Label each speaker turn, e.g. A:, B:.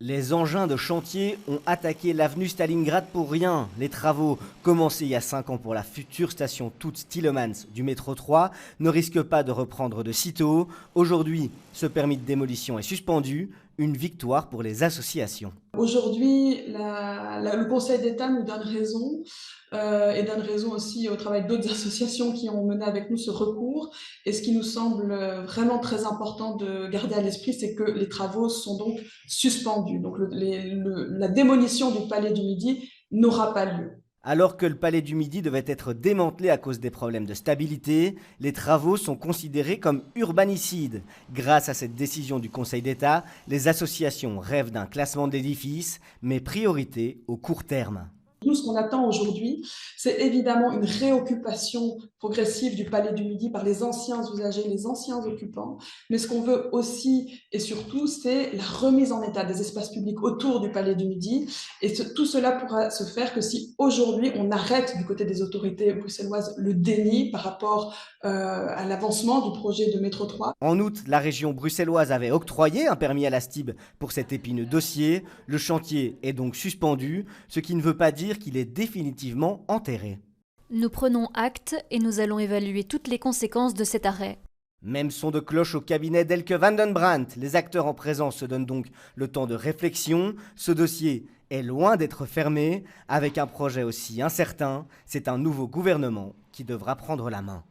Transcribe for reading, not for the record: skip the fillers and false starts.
A: Les engins de chantier ont attaqué l'avenue Stalingrad pour rien. Les travaux, commencés il y a 5 ans pour la future station Toots-Thielemans du métro 3, ne risquent pas de reprendre de sitôt. Aujourd'hui, ce permis de démolition est suspendu. Une victoire pour les associations.
B: Aujourd'hui, le Conseil d'État nous donne raison et donne raison aussi au travail d'autres associations qui ont mené avec nous ce recours. Et ce qui nous semble vraiment très important de garder à l'esprit, c'est que les travaux sont donc suspendus. Donc la démolition du Palais du Midi n'aura pas lieu.
A: Alors que le palais du Midi devait être démantelé à cause des problèmes de stabilité, les travaux sont considérés comme urbanicides. Grâce à cette décision du Conseil d'État, les associations rêvent d'un classement de l'édifice, mais priorité au court terme.
B: Nous, ce qu'on attend aujourd'hui, c'est évidemment une réoccupation progressive du Palais du Midi par les anciens usagers, les anciens occupants. Mais ce qu'on veut aussi et surtout, c'est la remise en état des espaces publics autour du Palais du Midi. Et tout cela pourra se faire que si aujourd'hui on arrête du côté des autorités bruxelloises le déni par rapport à l'avancement du projet de métro 3.
A: En août, la région bruxelloise avait octroyé un permis à la STIB pour cet épineux dossier. Le chantier est donc suspendu, ce qui ne veut pas dire qu'il est définitivement enterré.
C: Nous prenons acte et nous allons évaluer toutes les conséquences de cet arrêt.
A: Même son de cloche au cabinet d'Elke van den Brandt. Les acteurs en présence se donnent donc le temps de réflexion. Ce dossier est loin d'être fermé. Avec un projet aussi incertain, c'est un nouveau gouvernement qui devra prendre la main.